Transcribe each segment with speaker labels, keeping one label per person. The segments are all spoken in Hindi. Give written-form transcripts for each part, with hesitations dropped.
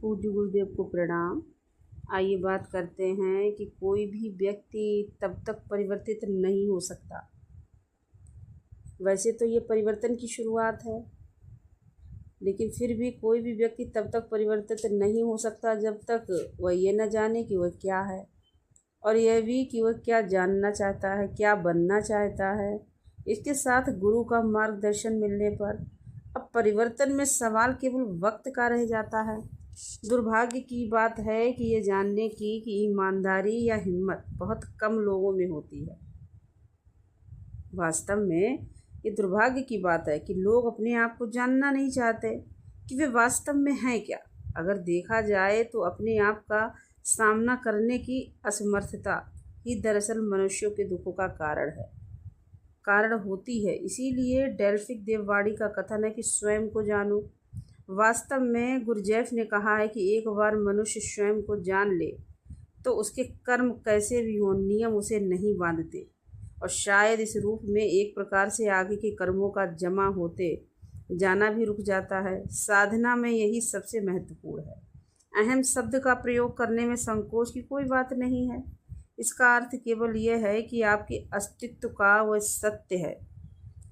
Speaker 1: पूज्य गुरुदेव को प्रणाम। आइए बात करते हैं कि कोई भी व्यक्ति तब तक परिवर्तित नहीं हो सकता। वैसे तो ये परिवर्तन की शुरुआत है, लेकिन फिर भी कोई भी व्यक्ति तब तक परिवर्तित नहीं हो सकता जब तक वह ये न जाने कि वह क्या है, और यह भी कि वह क्या जानना चाहता है, क्या बनना चाहता है। इसके साथ गुरु का मार्गदर्शन मिलने पर अब परिवर्तन में सवाल केवल वक्त का रह जाता है। दुर्भाग्य की बात है कि ये जानने की कि ईमानदारी या हिम्मत बहुत कम लोगों में होती है। वास्तव में ये दुर्भाग्य की बात है कि लोग अपने आप को जानना नहीं चाहते कि वे वास्तव में हैं क्या। अगर देखा जाए तो अपने आप का सामना करने की असमर्थता ही दरअसल मनुष्यों के दुखों का कारण होती है। इसीलिए डेल्फिक देववाणी का कथन है कि स्वयं को जानो। वास्तव में गुरजेफ ने कहा है कि एक बार मनुष्य स्वयं को जान ले तो उसके कर्म कैसे भी हों, नियम उसे नहीं बांधते, और शायद इस रूप में एक प्रकार से आगे के कर्मों का जमा होते जाना भी रुक जाता है। साधना में यही सबसे महत्वपूर्ण है। अहम शब्द का प्रयोग करने में संकोच की कोई बात नहीं है। इसका अर्थ केवल यह है कि आपके अस्तित्व का वह सत्य है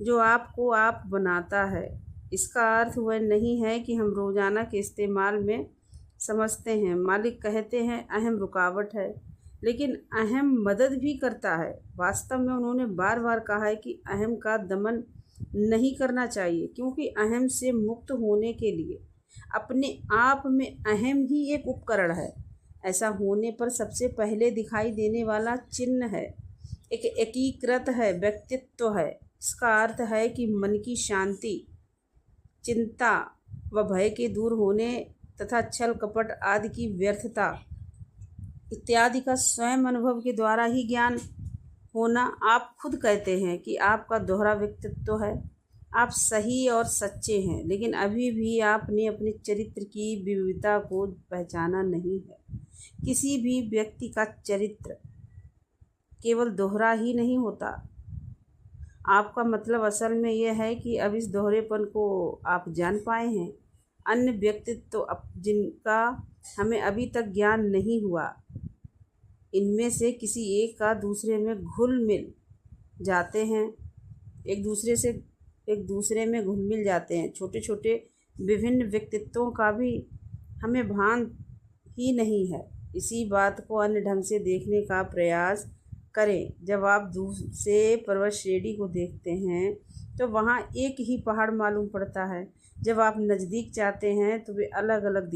Speaker 1: जो आपको आप बनाता है। इसका अर्थ वह नहीं है कि हम रोज़ाना के इस्तेमाल में समझते हैं। मालिक कहते हैं अहम रुकावट है, लेकिन अहम मदद भी करता है। वास्तव में उन्होंने बार बार कहा है कि अहम का दमन नहीं करना चाहिए, क्योंकि अहम से मुक्त होने के लिए अपने आप में अहम ही एक उपकरण है। ऐसा होने पर सबसे पहले दिखाई देने वाला चिन्ह है, एक एकीकृत है, व्यक्तित्व है। इसका अर्थ है कि मन की शांति, चिंता व भय के दूर होने तथा छल कपट आदि की व्यर्थता इत्यादि का स्वयं अनुभव के द्वारा ही ज्ञान होना। आप खुद कहते हैं कि आपका दोहरा व्यक्तित्व है। आप सही और सच्चे हैं, लेकिन अभी भी आपने अपने चरित्र की विविधता को पहचाना नहीं है। किसी भी व्यक्ति का चरित्र केवल दोहरा ही नहीं होता। आपका मतलब असल में यह है कि अब इस दोहरेपन को आप जान पाए हैं। अन्य व्यक्तित्व जिनका हमें अभी तक ज्ञान नहीं हुआ, इनमें से किसी एक का दूसरे में घुल मिल जाते हैं, एक दूसरे में घुल मिल जाते हैं। छोटे छोटे विभिन्न व्यक्तित्वों का भी हमें भान ही नहीं है। इसी बात को अन्य ढंग से देखने का प्रयास करें। जब आप दूर से पर्वत श्रेणी को देखते हैं तो वहाँ एक ही पहाड़ मालूम पड़ता है। जब आप नज़दीक जाते हैं तो वे अलग अलग दिखते हैं।